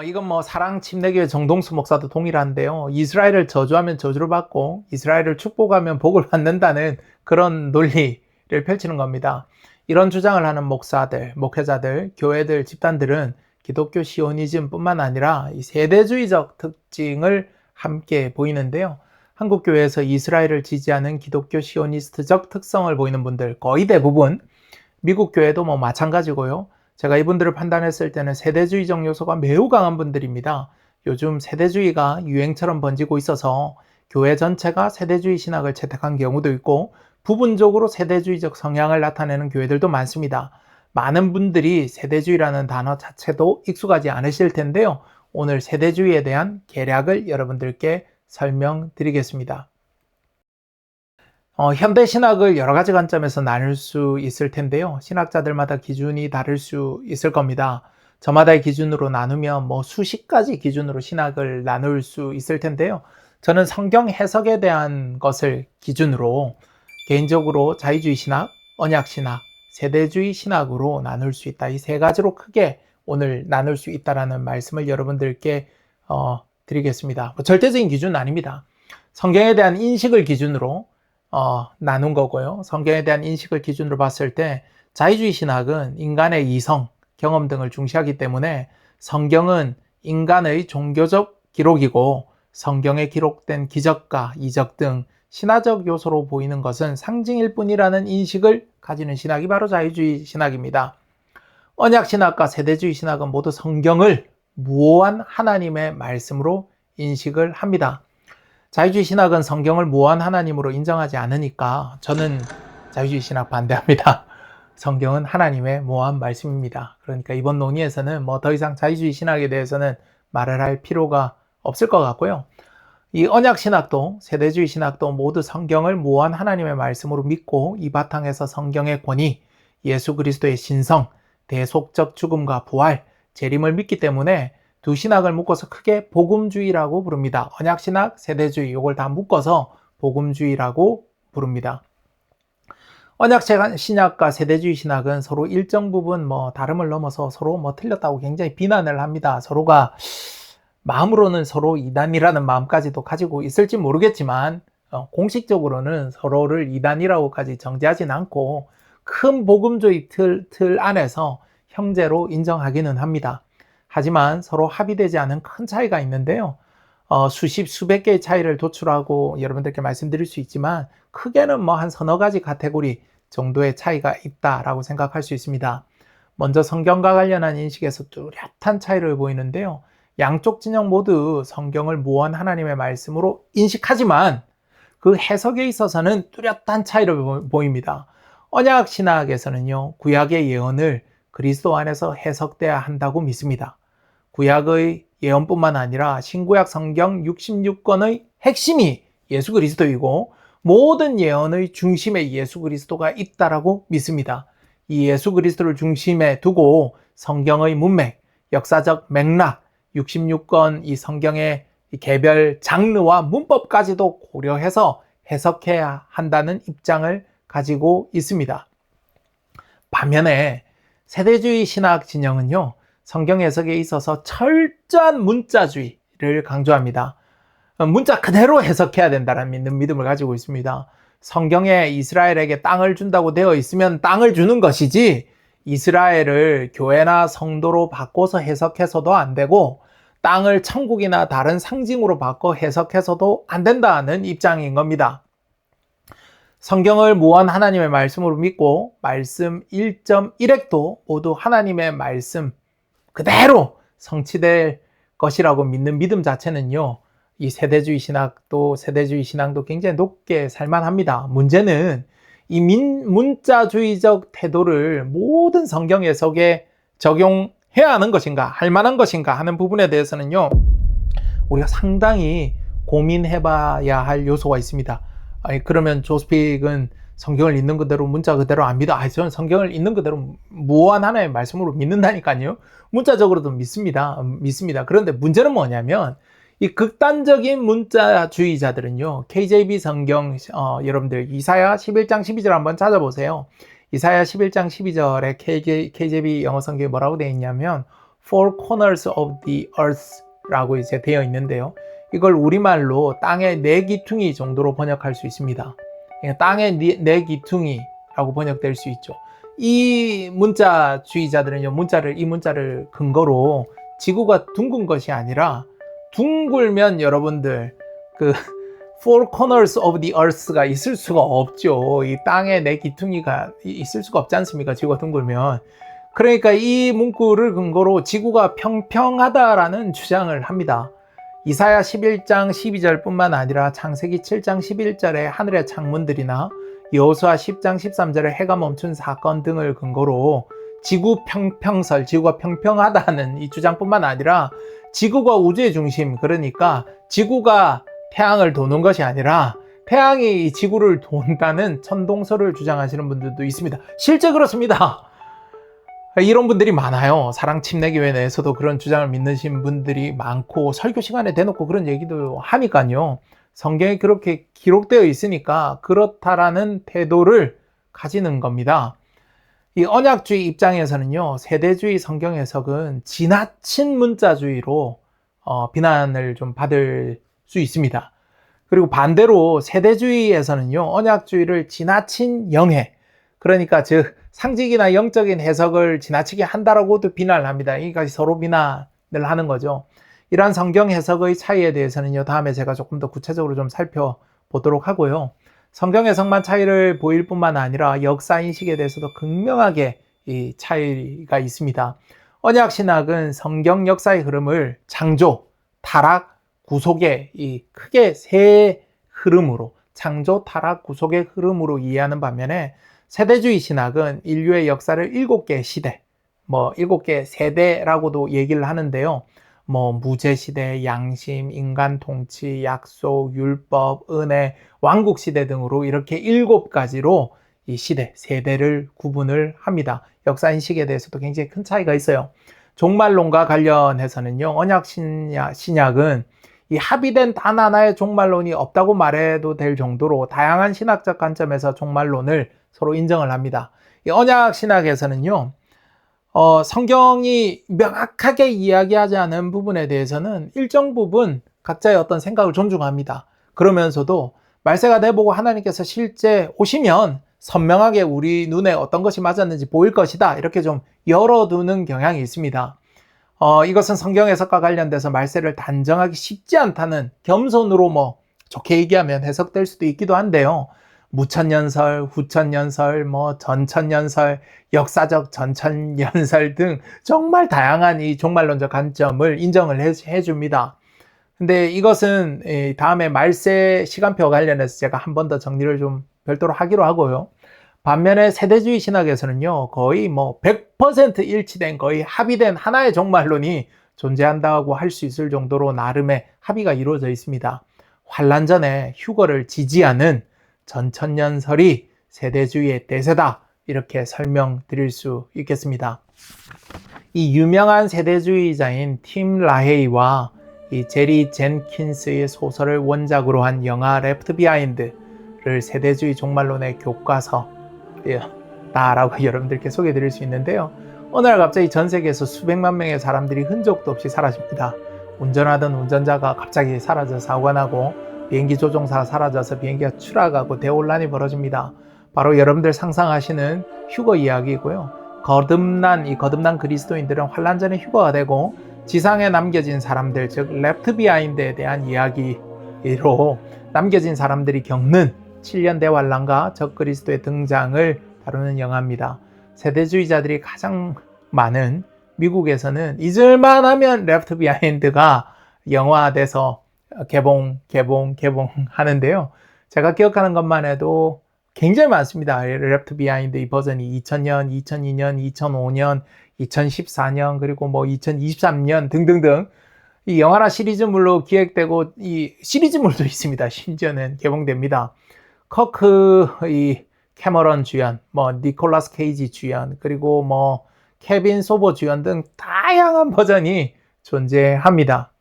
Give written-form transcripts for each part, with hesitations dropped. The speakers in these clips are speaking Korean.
이건 뭐 사랑 침례교회 정동수 목사도 동일한데요. 이스라엘을 저주하면 저주를 받고 이스라엘을 축복하면 복을 받는다는 그런 논리를 펼치는 겁니다. 이런 주장을 하는 목사들, 목회자들, 교회들, 집단들은 기독교 시오니즘뿐만 아니라 이 세대주의적 특징을 함께 보이는데요. 한국 교회에서 이스라엘을 지지하는 기독교 시오니스트적 특성을 보이는 분들 거의 대부분, 미국 교회도 뭐 마찬가지고요. 제가 이분들을 판단했을 때는 세대주의적 요소가 매우 강한 분들입니다. 요즘 세대주의가 유행처럼 번지고 있어서 교회 전체가 세대주의 신학을 채택한 경우도 있고 부분적으로 세대주의적 성향을 나타내는 교회들도 많습니다. 많은 분들이 세대주의라는 단어 자체도 익숙하지 않으실 텐데요. 오늘 세대주의에 대한 개략을 여러분들께 설명드리겠습니다. 현대 신학을 여러 가지 관점에서 나눌 수 있을 텐데요. 신학자들마다 기준이 다를 수 있을 겁니다. 저마다의 기준으로 나누면 뭐 수십 가지 기준으로 신학을 나눌 수 있을 텐데요. 저는 성경 해석에 대한 것을 기준으로 개인적으로 자유주의 신학, 언약 신학, 세대주의 신학으로 나눌 수 있다. 이 세 가지로 크게 오늘 나눌 수 있다라는 말씀을 여러분들께 드리겠습니다. 뭐 절대적인 기준은 아닙니다. 성경에 대한 인식을 기준으로 나눈 거고요. 성경에 대한 인식을 기준으로 봤을 때 자유주의 신학은 인간의 이성, 경험 등을 중시하기 때문에 성경은 인간의 종교적 기록이고 성경에 기록된 기적과 이적 등 신화적 요소로 보이는 것은 상징일 뿐이라는 인식을 가지는 신학이 바로 자유주의 신학입니다. 언약 신학과 세대주의 신학은 모두 성경을 무오한 하나님의 말씀으로 인식을 합니다. 자유주의 신학은 성경을 무한 하나님으로 인정하지 않으니까 저는 자유주의 신학 반대합니다. 성경은 하나님의 무한 말씀입니다. 그러니까 이번 논의에서는 뭐 더 이상 자유주의 신학에 대해서는 말을 할 필요가 없을 것 같고요. 이 언약 신학도 세대주의 신학도 모두 성경을 무한 하나님의 말씀으로 믿고 이 바탕에서 성경의 권위, 예수 그리스도의 신성, 대속적 죽음과 부활, 재림을 믿기 때문에 두 신학을 묶어서 크게 복음주의라고 부릅니다. 언약신학, 세대주의 이걸 다 묶어서 복음주의라고 부릅니다. 언약신학과 세대주의 신학은 서로 일정 부분 다름을 넘어서 서로 틀렸다고 굉장히 비난을 합니다. 서로가 마음으로는 서로 이단이라는 마음까지도 가지고 있을지 모르겠지만 공식적으로는 서로를 이단이라고까지 정죄하진 않고 큰 복음주의 틀 안에서 형제로 인정하기는 합니다. 하지만 서로 합의되지 않은 큰 차이가 있는데요. 수백 개의 차이를 도출하고 여러분들께 말씀드릴 수 있지만 크게는 한 서너 가지 카테고리 정도의 차이가 있다라고 생각할 수 있습니다. 먼저 성경과 관련한 인식에서 뚜렷한 차이를 보이는데요. 양쪽 진영 모두 성경을 무한 하나님의 말씀으로 인식하지만 그 해석에 있어서는 뚜렷한 차이를 보입니다. 언약 신학에서는요, 구약의 예언을 그리스도 안에서 해석돼야 한다고 믿습니다. 구약의 예언뿐만 아니라 신구약 성경 66권의 핵심이 예수 그리스도이고 모든 예언의 중심에 예수 그리스도가 있다라고 믿습니다. 이 예수 그리스도를 중심에 두고 성경의 문맥, 역사적 맥락, 66권 이 성경의 개별 장르와 문법까지도 고려해서 해석해야 한다는 입장을 가지고 있습니다. 반면에 세대주의 신학 진영은요, 성경 해석에 있어서 철저한 문자주의를 강조합니다. 문자 그대로 해석해야 된다는 믿음을 가지고 있습니다. 성경에 이스라엘에게 땅을 준다고 되어 있으면 땅을 주는 것이지 이스라엘을 교회나 성도로 바꿔서 해석해서도 안 되고 땅을 천국이나 다른 상징으로 바꿔 해석해서도 안 된다는 입장인 겁니다. 성경을 무한 하나님의 말씀으로 믿고 말씀 1.1핵도 모두 하나님의 말씀 그대로 성취될 것이라고 믿는 믿음 자체는요, 이 세대주의 신앙도 굉장히 높게 살만합니다. 문제는 이 문자주의적 태도를 모든 성경 해석에 적용해야 하는 것인가, 할 만한 것인가 하는 부분에 대해서는요, 우리가 상당히 고민해봐야 할 요소가 있습니다. 그러면 조스픽은 성경을 있는 그대로 문자 그대로 안 믿어. 저는 성경을 있는 그대로 무한 하나의 말씀으로 믿는다니까요. 문자적으로도 믿습니다. 그런데 문제는 뭐냐면 이 극단적인 문자주의자들은요, KJV 성경 여러분들 이사야 11장 12절 한번 찾아보세요. 이사야 11장 12절에 KJV 영어 성경에 뭐라고 되어 있냐면 four corners of the earth 라고 이제 되어 있는데요. 이걸 우리말로 땅의 네 기퉁이 정도로 번역할 수 있습니다. 땅의 네 기퉁이라고 번역될 수 있죠. 이 문자주의자들은요, 이 문자를 근거로 지구가 둥근 것이 아니라 둥글면 여러분들 four corners of the earth가 있을 수가 없죠. 이 땅에 네 기퉁이가 있을 수가 없지 않습니까? 지구가 둥글면. 그러니까 이 문구를 근거로 지구가 평평하다라는 주장을 합니다. 이사야 11장 12절 뿐만 아니라 창세기 7장 11절의 하늘의 창문들이나 여호수아 10장 13절의 해가 멈춘 사건 등을 근거로 지구가 평평하다는 이 주장뿐만 아니라 지구가 우주의 중심, 그러니까 지구가 태양을 도는 것이 아니라 태양이 지구를 돈다는 천동설을 주장하시는 분들도 있습니다. 실제 그렇습니다. 이런 분들이 많아요. 사랑침례교회 내에서도 그런 주장을 믿으신 분들이 많고 설교 시간에 대놓고 그런 얘기도 하니까요. 성경에 그렇게 기록되어 있으니까 그렇다라는 태도를 가지는 겁니다. 이 언약주의 입장에서는요, 세대주의 성경 해석은 지나친 문자주의로 비난을 좀 받을 수 있습니다. 그리고 반대로 세대주의에서는요, 언약주의를 지나친 영해, 그러니까 즉 상징이나 영적인 해석을 지나치게 한다라고도 비난을 합니다. 이까지 서로 비난을 하는 거죠. 이러한 성경 해석의 차이에 대해서는요, 다음에 제가 조금 더 구체적으로 좀 살펴보도록 하고요. 성경 해석만 차이를 보일 뿐만 아니라 역사 인식에 대해서도 극명하게 이 차이가 있습니다. 언약 신학은 성경 역사의 흐름을 창조, 타락, 구속의 이 크게 세 흐름으로, 창조, 타락, 구속의 흐름으로 이해하는 반면에 세대주의 신학은 인류의 역사를 7개의 시대, 7개 세대라고도 얘기를 하는데요. 무제시대, 양심, 인간 통치, 약속, 율법, 은혜, 왕국시대 등으로 이렇게 7가지로 이 시대, 세대를 구분을 합니다. 역사 인식에 대해서도 굉장히 큰 차이가 있어요. 종말론과 관련해서는요, 언약 신약은 이 합의된 단 하나의 종말론이 없다고 말해도 될 정도로 다양한 신학적 관점에서 종말론을 서로 인정을 합니다. 이 언약 신학에서는요, 성경이 명확하게 이야기하지 않은 부분에 대해서는 일정 부분 각자의 어떤 생각을 존중합니다. 그러면서도 말세가 돼보고 하나님께서 실제 오시면 선명하게 우리 눈에 어떤 것이 맞았는지 보일 것이다, 이렇게 좀 열어두는 경향이 있습니다. 이것은 성경 해석과 관련돼서 말세를 단정하기 쉽지 않다는 겸손으로 좋게 얘기하면 해석될 수도 있기도 한데요. 무천년설, 후천년설, 전천년설, 역사적 전천년설 등 정말 다양한 이 종말론적 관점을 인정을 해줍니다. 근데 이것은 다음에 말세 시간표 관련해서 제가 한 번 더 정리를 좀 별도로 하기로 하고요. 반면에 세대주의 신학에서는요, 거의 100% 일치된, 거의 합의된 하나의 종말론이 존재한다고 할 수 있을 정도로 나름의 합의가 이루어져 있습니다. 환란 전에 휴거를 지지하는 전천년설이 세대주의의 대세다, 이렇게 설명드릴 수 있겠습니다. 이 유명한 세대주의자인 팀 라헤이와 이 제리 젠킨스의 소설을 원작으로 한 영화 레프트 비하인드를 세대주의 종말론의 교과서다라고 여러분들께 소개해드릴 수 있는데요. 어느 날 갑자기 전 세계에서 수백만 명의 사람들이 흔적도 없이 사라집니다. 운전하던 운전자가 갑자기 사라져 사고가 나고, 비행기 조종사가 사라져서 비행기가 추락하고 대혼란이 벌어집니다. 바로 여러분들 상상하시는 휴거 이야기이고요. 거듭난 그리스도인들은 환란 전에 휴거가 되고, 지상에 남겨진 사람들, 즉 레프트 비하인드에 대한 이야기로 남겨진 사람들이 겪는 7년 대환란과 적그리스도의 등장을 다루는 영화입니다. 세대주의자들이 가장 많은 미국에서는 잊을만 하면 레프트 비하인드가 영화돼서 개봉하는데요. 제가 기억하는 것만 해도 굉장히 많습니다. 레프트 비하인드 이 버전이 2000년, 2002년, 2005년, 2014년, 그리고 2023년 등등등 이 영화나 시리즈물로 기획되고, 이 시리즈물도 있습니다. 심지어는 개봉됩니다. 이 캐머런 주연, 니콜라스 케이지 주연, 그리고 케빈 소버 주연 등 다양한 버전이 존재합니다.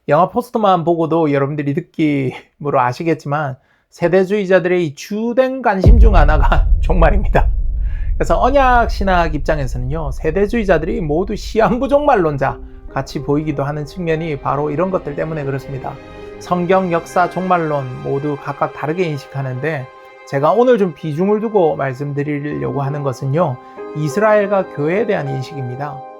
영화 포스터만 보고도 여러분들이 느낌으로 아시겠지만 세대주의자들의 이 주된 관심 중 하나가 종말입니다. 그래서 언약 신학 입장에서는요, 세대주의자들이 모두 시한부종말론자 같이 보이기도 하는 측면이 바로 이런 것들 때문에 그렇습니다. 성경, 역사, 종말론 모두 각각 다르게 인식하는데, 제가 오늘 좀 비중을 두고 말씀드리려고 하는 것은요, 이스라엘과 교회에 대한 인식입니다.